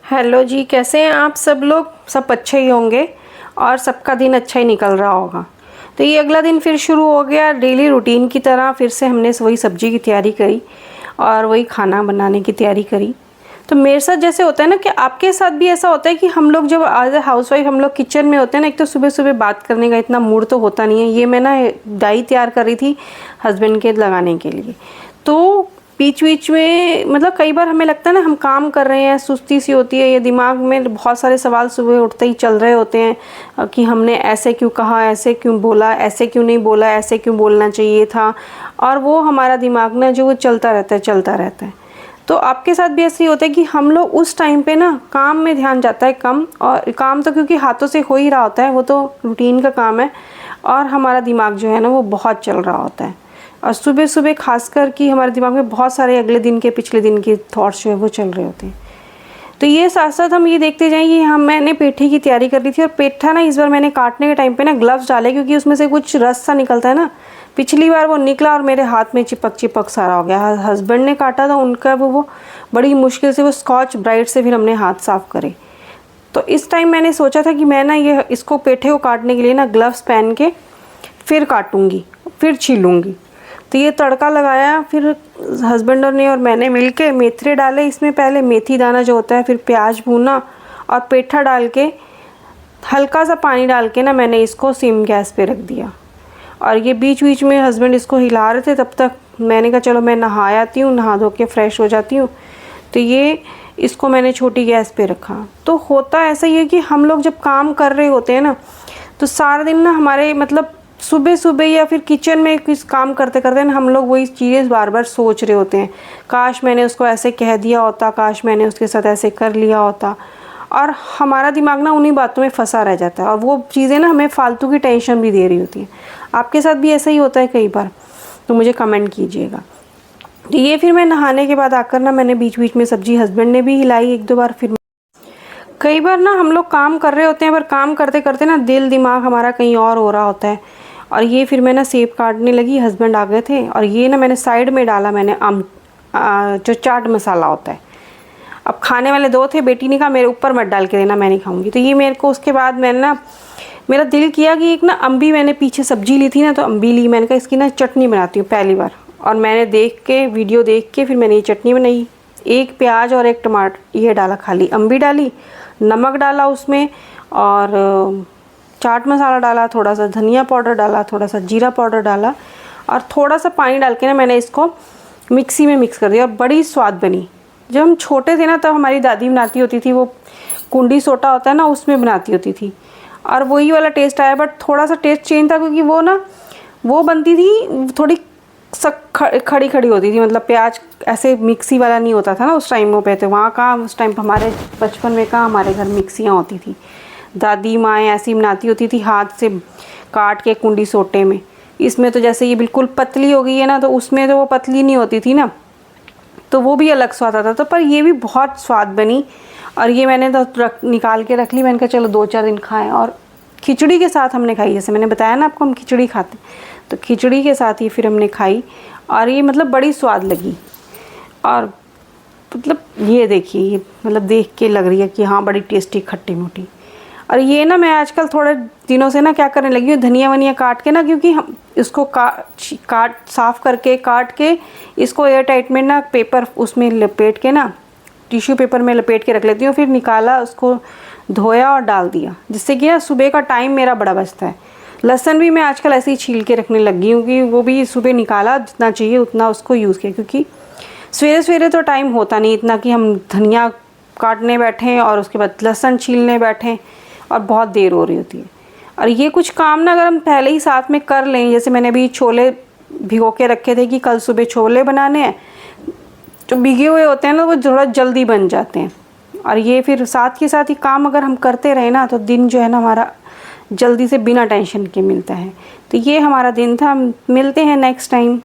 Hello जी, कैसे हैं आप सब लोग। सब अच्छे ही होंगे और सबका दिन अच्छा ही निकल रहा होगा। तो ये अगला दिन फिर शुरू हो गया डेली रूटीन की तरह। फिर से हमने वही सब्जी की तैयारी करी और वही खाना बनाने की तैयारी करी। तो मेरे साथ जैसे होता है ना कि आपके साथ भी ऐसा होता है कि हम लोग जब एज ए हाउस वाइफ हम लोग किचन में होते हैं ना, एक तो सुबह सुबह बात करने का इतना मूड तो होता नहीं है। ये मैं ना डाई तैयार कर रही थी हस्बैंड के लगाने के लिए। तो बीच बीच में मतलब कई बार हमें लगता है ना हम काम कर रहे हैं, सुस्ती सी होती है, ये दिमाग में बहुत सारे सवाल सुबह उठते ही चल रहे होते हैं कि हमने ऐसे क्यों कहा, ऐसे क्यों बोला, ऐसे क्यों नहीं बोला, ऐसे क्यों बोलना चाहिए था। और वो हमारा दिमाग ना जो वो चलता रहता है चलता रहता है। तो आपके साथ भी ऐसे ही होता है कि हम लोग उस टाइम पे ना काम में ध्यान जाता है कम, और काम तो क्योंकि हाथों से हो ही रहा होता है, वो तो रूटीन का काम है, और हमारा दिमाग जो है ना वो बहुत चल रहा होता है। और सुबह सुबह खासकर कि हमारे दिमाग में बहुत सारे अगले दिन के पिछले दिन के थॉट्स जो है वो चल रहे होते हैं। तो ये साथ साथ हम ये देखते जाएं कि मैंने पेठे की तैयारी कर ली थी, और पेठा ना इस बार मैंने काटने के टाइम पे ना ग्लव्स डाले, क्योंकि उसमें से कुछ रस सा निकलता है ना। पिछली बार वो निकला और मेरे हाथ में चिपक चिपक सारा हो गया। हस्बैंड ने काटा था उनका, वो बड़ी मुश्किल से वो स्कॉच ब्राइट से फिर हमने हाथ साफ करे। तो इस टाइम मैंने सोचा था कि मैं ना ये इसको पेठे को काटने के लिए ना ग्लव्स पहन के फिर काटूँगी, फिर छीलूँगी। तो ये तड़का लगाया, फिर हस्बैंड ने और मैंने मिलके मेथरे डाले इसमें, पहले मेथी दाना जो होता है, फिर प्याज भूना और पेठा डाल के हल्का सा पानी डाल के ना मैंने इसको सिम गैस पे रख दिया। और ये बीच बीच में हस्बैंड इसको हिला रहे थे, तब तक मैंने कहा चलो मैं नहा आती हूँ, नहा धो के फ्रेश हो जाती हूँ। तो ये इसको मैंने छोटी गैस पे रखा। तो होता ऐसा ही है कि हम लोग जब काम कर रहे होते हैं ना, तो सारा दिन ना हमारे मतलब सुबह सुबह या फिर किचन में कुछ काम करते करते ना हम लोग वही चीज़ें बार बार सोच रहे होते हैं, काश मैंने उसको ऐसे कह दिया होता, काश मैंने उसके साथ ऐसे कर लिया होता। और हमारा दिमाग ना उन्हीं बातों में फंसा रह जाता है, और वो चीज़ें ना हमें फालतू की टेंशन भी दे रही होती हैं। आपके साथ भी ऐसा ही होता है कई बार? तो मुझे कमेंट कीजिएगा। तो ये फिर मैं नहाने के बाद आकर ना मैंने बीच बीच में सब्जी हस्बैंड ने भी हिलाई एक दो बार। फिर कई बार ना हम लोग काम कर रहे होते हैं, पर काम करते करते ना दिल दिमाग हमारा कहीं और हो रहा होता है। और ये फिर मैं ना सेब काटने लगी, हस्बैंड आ गए थे, और ये ना मैंने साइड में डाला, मैंने जो चाट मसाला होता है। अब खाने वाले दो थे, बेटी ने कहा मेरे ऊपर मत डाल के देना, मैं नहीं खाऊंगी। तो ये मेरे को उसके बाद मैंने ना मेरा दिल किया कि एक ना अम्बी, मैंने पीछे सब्जी ली थी ना, तो अम्बी ली, मैंने कहा इसकी ना चटनी बनाती हूँ पहली बार। और मैंने देख के वीडियो देख के फिर मैंने ये चटनी बनाई। एक प्याज और एक टमाटर ये डाला, खाली अम्बी डाली, नमक डाला उसमें, और चाट मसाला डाला, थोड़ा सा धनिया पाउडर डाला, थोड़ा सा जीरा पाउडर डाला, और थोड़ा सा पानी डाल के ना मैंने इसको मिक्सी में मिक्स कर दिया, और बड़ी स्वाद बनी। जब हम छोटे थे ना तब हमारी दादी बनाती होती थी, वो कुंडी सोटा होता है ना उसमें बनाती होती थी, और वही वाला टेस्ट आया। बट थोड़ा सा टेस्ट चेंज था, क्योंकि वो ना वो बनती थी थोड़ी खड़ी खड़ी होती थी, मतलब प्याज ऐसे मिक्सी वाला नहीं होता था ना उस टाइम पे। तो वहाँ कहाँ उस टाइम हमारे बचपन में कहाँ हमारे घर मिक्सियाँ होती थी। दादी माएँ ऐसी बनाती होती थी हाथ से काट के कुंडी सोटे में। इसमें तो जैसे ये बिल्कुल पतली हो गई है ना, तो उसमें तो वो पतली नहीं होती थी ना, तो वो भी अलग स्वाद आता था। पर ये भी बहुत स्वाद बनी, और ये मैंने तो निकाल के रख ली। मैंने कहा चलो 2-4 दिन खाएं। और खिचड़ी के साथ हमने खाई, जैसे मैंने बताया ना आपको हम खिचड़ी खाते हैं, तो खिचड़ी के साथ ही फिर हमने खाई, और ये मतलब बड़ी स्वाद लगी। और मतलब ये देखिए, ये मतलब देख के लग रही है कि हाँ बड़ी टेस्टी खट्टी मीठी। और ये ना मैं आजकल थोड़े दिनों से ना क्या करने लगी हूँ, धनिया वनिया काट के ना, क्योंकि हम इसको काट साफ़ करके काट के इसको एयर टाइट में ना पेपर उसमें लपेट के ना टिश्यू पेपर में लपेट के रख लेती हूँ। फिर निकाला, उसको धोया और डाल दिया, जिससे कि ना सुबह का टाइम मेरा बड़ा बचता है। लहसुन भी मैं आजकल ऐसे ही छील के रखने लगी हूँ कि वो भी सुबह निकाला, जितना चाहिए उतना उसको यूज़ किया, क्योंकि सवेरे सवेरे तो टाइम होता नहीं इतना कि हम धनिया काटने बैठें और उसके बाद लहसुन छीलने बैठें, और बहुत देर हो रही होती है। और ये कुछ काम ना अगर हम पहले ही साथ में कर लें, जैसे मैंने अभी छोले भिगो के रखे थे कि कल सुबह छोले बनाने हैं, जो भीगे हुए होते हैं ना वो थोड़ा जल्दी बन जाते हैं। और ये फिर साथ के साथ ही काम अगर हम करते रहे ना, तो दिन जो है ना हमारा जल्दी से बिना टेंशन के मिलता है। तो ये हमारा दिन था, मिलते हैं नेक्स्ट टाइम।